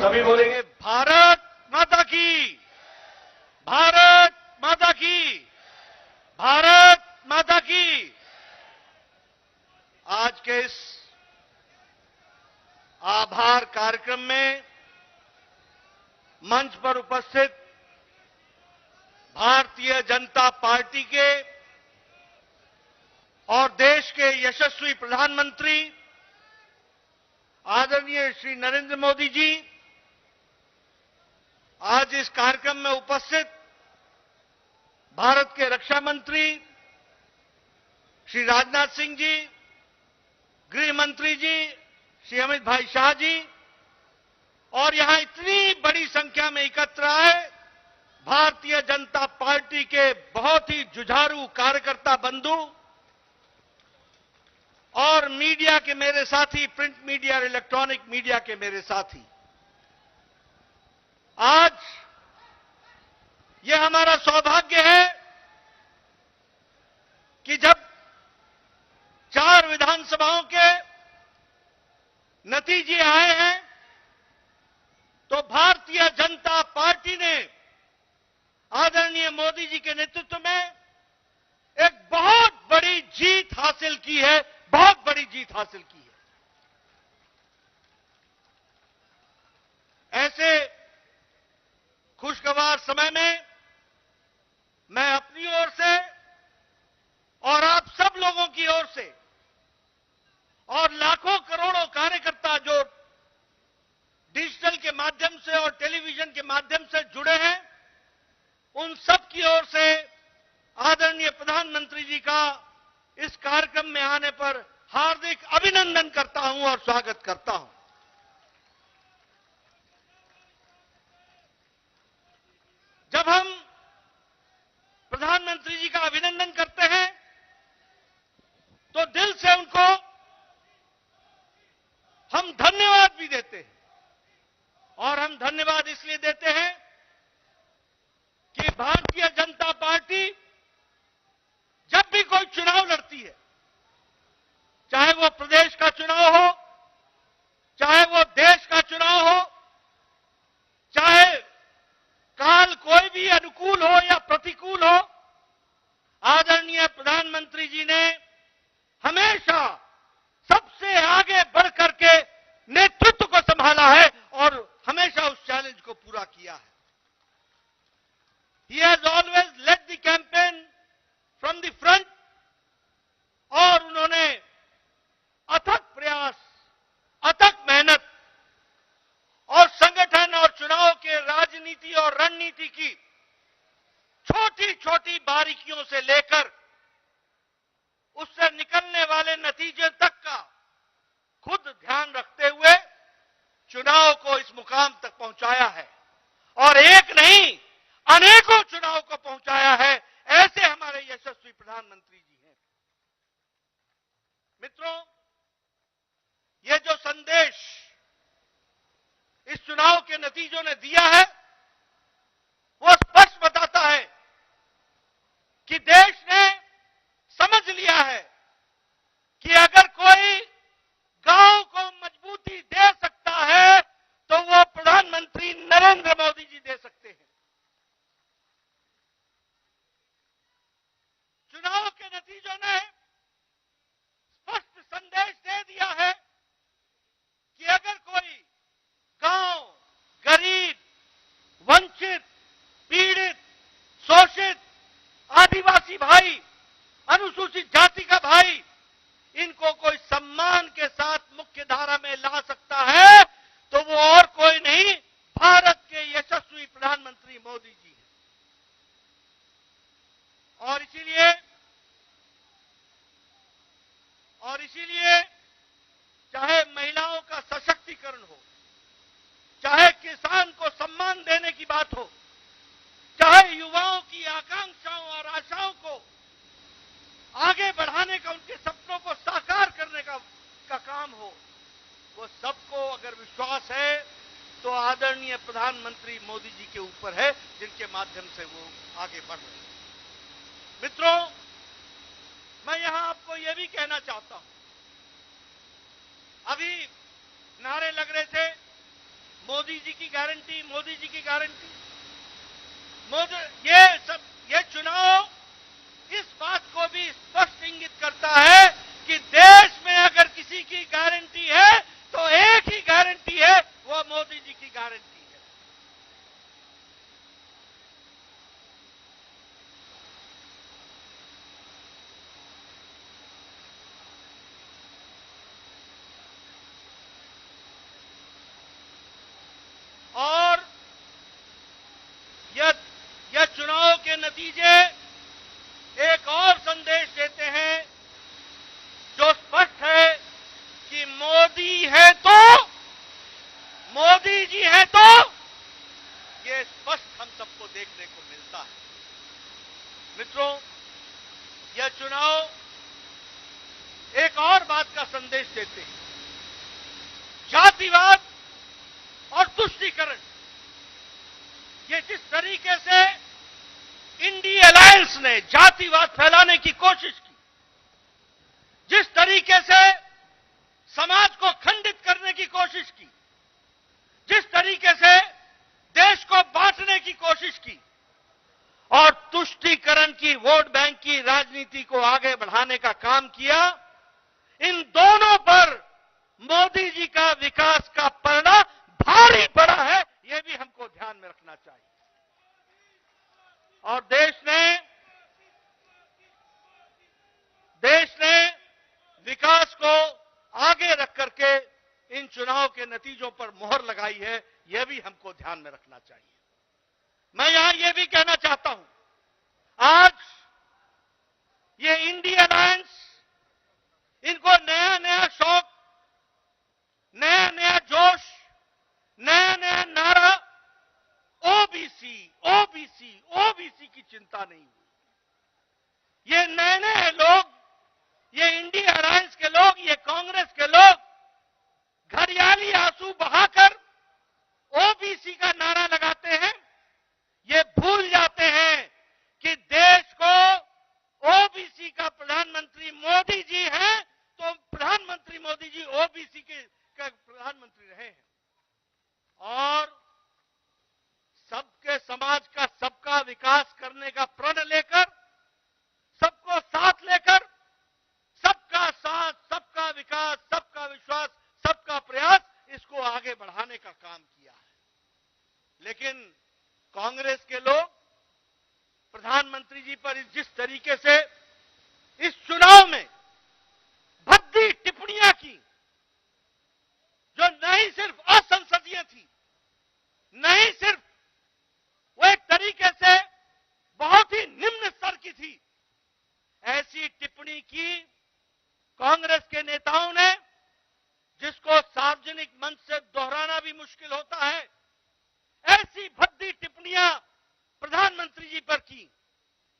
सभी बोलेंगे भारत माता की, भारत माता की, भारत माता की। आज के इस आभार कार्यक्रम में मंच पर उपस्थित भारतीय जनता पार्टी के और देश के यशस्वी प्रधानमंत्री आदरणीय श्री नरेंद्र मोदी जी, आज इस कार्यक्रम में उपस्थित भारत के रक्षा मंत्री श्री राजनाथ सिंह जी, गृह मंत्री जी श्री अमित भाई शाह जी, और यहां इतनी बड़ी संख्या में एकत्र आए भारतीय जनता पार्टी के बहुत ही जुझारू कार्यकर्ता बंधु और मीडिया के मेरे साथी, प्रिंट मीडिया और इलेक्ट्रॉनिक मीडिया के मेरे साथी। आज यह हमारा सौभाग्य है कि जब 4 विधानसभाओं के नतीजे आए हैं तो भारतीय जनता पार्टी ने आदरणीय मोदी जी के नेतृत्व में एक बहुत बड़ी जीत हासिल की है, बहुत बड़ी जीत हासिल की है। ऐसे खुशगवार समय में मैं अपनी ओर से और आप सब लोगों की ओर से और लाखों करोड़ों कार्यकर्ता जो डिजिटल के माध्यम से और टेलीविजन के माध्यम से जुड़े हैं, उन सब की ओर से आदरणीय प्रधानमंत्री जी का इस कार्यक्रम में आने पर हार्दिक अभिनंदन करता हूं और स्वागत करता हूं। जब हम प्रधानमंत्री जी का अभिनंदन करते हैं तो दिल से उनको हम धन्यवाद भी देते हैं, और हम धन्यवाद इसलिए देते हैं कि भारतीय जनता पार्टी जब भी कोई चुनाव लड़ती है, चाहे वो प्रदेश का चुनाव हो, चाहे वो देश का चुनाव हो, चाहे काल कोई भी अनुकूल हो या प्रतिकूल हो, आदरणीय प्रधानमंत्री जी ने हमेशा सबसे आगे बढ़ करके नेतृत्व को संभाला है और हमेशा उस चैलेंज को पूरा किया है। He has always led the campaign from the front, और उन्होंने अथक प्रयास, अथक मेहनत और संगठन और चुनाव के राजनीति और रणनीति की छोटी छोटी बारीकियों से लेकर उससे निकलने वाले नतीजे तक का खुद ध्यान रखते हुए चुनाव को इस मुकाम तक पहुंचाया है, और एक नहीं अनेकों चुनाव को पहुंचाया है। ऐसे हमारे यशस्वी प्रधानमंत्री जी हैं। मित्रों, ये जो संदेश इस चुनाव के नतीजों ने दिया है वो स्पष्ट बताता है कि देश ने समझ लिया है कि अगर कोई गांव को मजबूती दे सकता है तो वो प्रधानमंत्री नरेंद्र मोदी जी दे सकते हैं। चुनाव के नतीजों ने स्पष्ट संदेश दे दिया है कि अगर कोई गांव, गरीब, वंचित, पीड़ित, शोषित, आदिवासी भाई, अनुसूचित जाति का भाई, इनको कोई सम्मान के साथ मुख्य धारा में ला सकता है तो वो और कोई नहीं, भारत के यशस्वी प्रधानमंत्री मोदी जी हैं। और इसीलिए चाहे महिलाओं का सशक्तिकरण हो, चाहे किसान को सम्मान देने की बात हो, चाहे युवाओं की आकांक्षाओं और आशाओं को आगे बढ़ाने का, उनके सपनों को साकार करने का काम हो, वो सबको अगर विश्वास है तो आदरणीय प्रधानमंत्री मोदी जी के ऊपर है, जिनके माध्यम से वो आगे बढ़ रहे हैं। मित्रों, मैं यहां आपको यह भी कहना चाहता हूं, अभी नारे लग रहे थे मोदी जी की गारंटी, मोदी जी की गारंटी। ये चुनाव इस बात को भी स्पष्ट इंगित करता है कि देश में अगर किसी की गारंटी है तो एक ही गारंटी है, वो मोदी जी की गारंटी है। और यह चुनाव के नतीजे एक और संदेश देते हैं जो स्पष्ट है कि मोदी जी है तो ये स्पष्ट हम सबको देखने को मिलता है। मित्रों, यह चुनाव एक और बात का संदेश देते हैं। जातिवाद और तुष्टीकरण, ये जिस तरीके से इंडिया अलायंस ने जातिवाद फैलाने की कोशिश की, जिस तरीके से समाज को खंडित करने की कोशिश की, जिस तरीके से देश को बांटने की कोशिश की और तुष्टीकरण की, वोट बैंक की राजनीति को आगे बढ़ाने का काम किया, इन दोनों पर मोदी जी का विकास का परिणाम भारी पड़ा है। यह भी हमको ध्यान में रखना चाहिए। और देश ने विकास को आगे रख करके इन चुनाव के नतीजों पर मोहर लगाई है। यह भी हमको ध्यान में रखना चाहिए। मैं यहां यह भी कहना चाहता हूं, आज ये इंडिया अलायंस, इनको नया नया शौक, नया नया जोश, नया नया नारा, ओबीसी ओबीसी ओबीसी की चिंता नहीं हुई। ये नए नए लोग, ये इंडिया अलायंस के लोग, ये कांग्रेस के लोग घड़ियाली आंसू बहाकर ओबीसी का नारा लगाते हैं। ये भूल जाते हैं कि देश को ओबीसी का प्रधानमंत्री मोदी जी हैं, तो प्रधानमंत्री मोदी जी ओबीसी के प्रधानमंत्री रहे हैं। और सबके समाज का, सबका विकास करने का प्रण लेकर, सबको साथ लेकर, सबका साथ, सबका विकास, सबका विश्वास, सबका प्रयास, इसको आगे बढ़ाने का काम किया है। लेकिन कांग्रेस के लोग प्रधानमंत्री जी पर जिस तरीके से इस चुनाव में भद्दी टिप्पणियां की, जो नहीं सिर्फ असंसदीय थी, नहीं सिर्फ वो एक तरीके से बहुत ही निम्न स्तर की थी, ऐसी टिप्पणी की कांग्रेस के नेताओं ने, जिसको सार्वजनिक मंच से दोहराना भी मुश्किल होता है। ऐसी भद्दी टिप्पणियां प्रधानमंत्री जी पर की।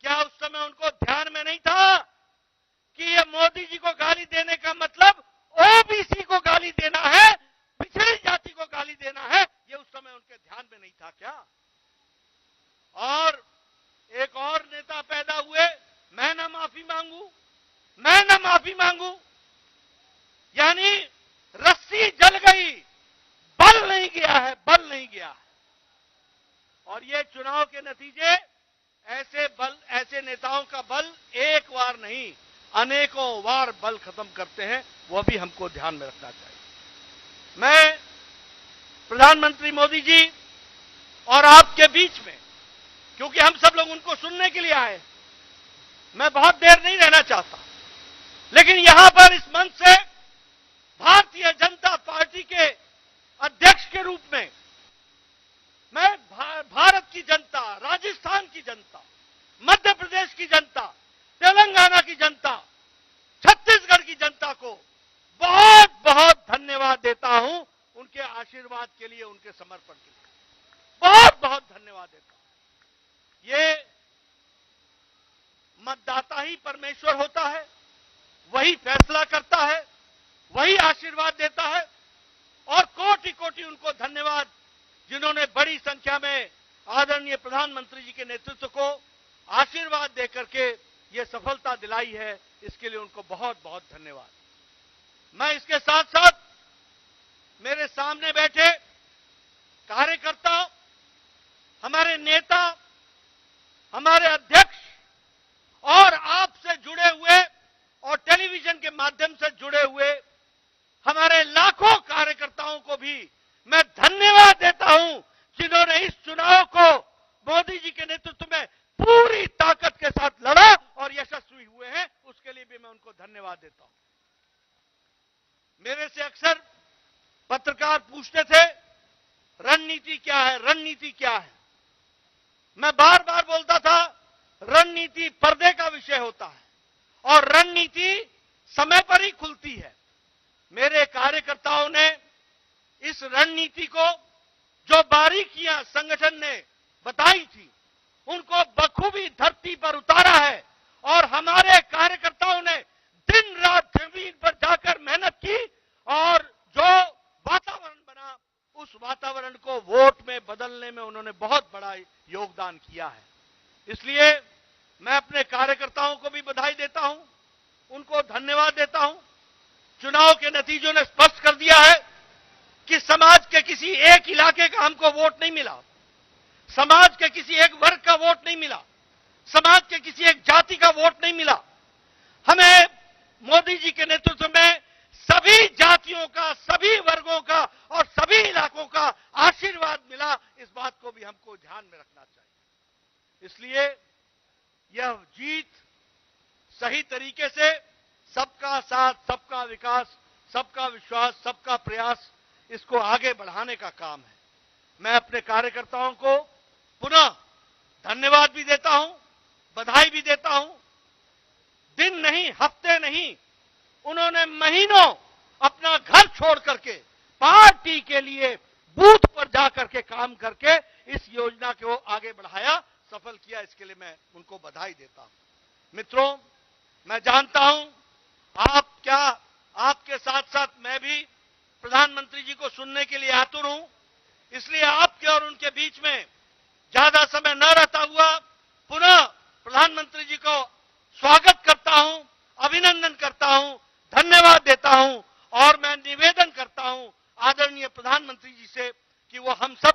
क्या उस समय उनको ध्यान में नहीं था कि ये मोदी जी को गाली देने का मतलब ओबीसी को गाली देना है, पिछड़ी जाति को गाली देना है? ये उस समय उनके ध्यान में नहीं था क्या? और एक और नेता पैदा हुए, मैं ना माफी मांगू, मैं ना माफी मांगू, यानी रस्सी जल गई, बल नहीं गया है, बल नहीं गया है। और ये चुनाव के नतीजे ऐसे नेताओं का बल एक बार नहीं, अनेकों बार बल खत्म करते हैं। वो भी हमको ध्यान में रखना चाहिए। मैं प्रधानमंत्री मोदी जी और आपके बीच में, क्योंकि हम सब लोग उनको सुनने के लिए आए, मैं बहुत देर नहीं रहना चाहता, लेकिन यहां पर इस मंच से भारतीय जनता पार्टी के अध्यक्ष के रूप में मैं भारत की जनता, राजस्थान की जनता, मध्य प्रदेश की जनता, तेलंगाना की जनता, छत्तीसगढ़ की जनता को बहुत बहुत धन्यवाद देता हूं, उनके आशीर्वाद के लिए, उनके समर्पण के लिए बहुत बहुत धन्यवाद देता हूं। ये मतदाता ही परमेश्वर होता है, वही फैसला करता है, वही आशीर्वाद देता है। और कोटि कोटि उनको धन्यवाद, जिन्होंने बड़ी संख्या में आदरणीय प्रधानमंत्री जी के नेतृत्व को आशीर्वाद देकर के ये सफलता दिलाई है। इसके लिए उनको बहुत बहुत धन्यवाद। मैं इसके साथ साथ मेरे सामने बैठे कार्यकर्ता, हमारे नेता, हमारे अध्यक्ष और आपसे जुड़े हुए और टेलीविजन के माध्यम से जुड़े हुए हमारे लाखों कार्यकर्ताओं को भी मैं धन्यवाद देता हूं, जिन्होंने इस चुनाव को मोदी जी के नेतृत्व में पूरी ताकत के साथ लड़ा और यशस्वी हुए हैं। उसके लिए भी मैं उनको धन्यवाद देता हूं। मेरे से अक्सर पत्रकार पूछते थे, रणनीति क्या है, रणनीति क्या है। मैं बार बार बोलता था, रणनीति पर्दे का विषय होता है और रणनीति समय पर ही खुलती है। मेरे कार्यकर्ताओं ने इस रणनीति को, जो बारीकियां संगठन ने बताई थी, उनको बखूबी धरती पर उतारा है और हमारे कार्यकर्ताओं ने दिन रात जमीन पर जाकर मेहनत की और जो वातावरण बना, उस वातावरण को वोट में बदलने में उन्होंने बहुत बड़ा योगदान किया है। इसलिए मैं अपने कार्यकर्ताओं को भी बधाई देता हूं, उनको धन्यवाद देता हूं। चुनाव के नतीजों ने स्पष्ट कर दिया है कि समाज के किसी एक इलाके का हमको वोट नहीं मिला, समाज के किसी एक वर्ग का वोट नहीं मिला, समाज के किसी एक जाति का वोट नहीं मिला। हमें मोदी जी के नेतृत्व में सभी जातियों का, सभी वर्गों का और सभी इलाकों का आशीर्वाद मिला। इस बात को भी हमको ध्यान में रखना चाहिए। इसलिए यह जीत सही तरीके से सबका साथ, सबका विकास, सबका विश्वास, सबका प्रयास, इसको आगे बढ़ाने का काम है। मैं अपने कार्यकर्ताओं को पुनः धन्यवाद भी देता हूं, बधाई भी देता हूं। दिन नहीं, हफ्ते नहीं, उन्होंने महीनों अपना घर छोड़ करके पार्टी के लिए बूथ पर जाकर के काम करके इस योजना को आगे बढ़ाया, सफल किया। इसके लिए मैं उनको बधाई देता हूं। मित्रों, मैं जानता हूं आपके साथ साथ मैं भी प्रधानमंत्री जी को सुनने के लिए आतुर हूं। इसलिए आपके और उनके बीच में ज्यादा समय न रहता हुआ पुनः प्रधानमंत्री जी को स्वागत करता हूं, अभिनंदन करता हूं, धन्यवाद देता हूं और मैं निवेदन करता हूं आदरणीय प्रधानमंत्री जी से कि वो हम सब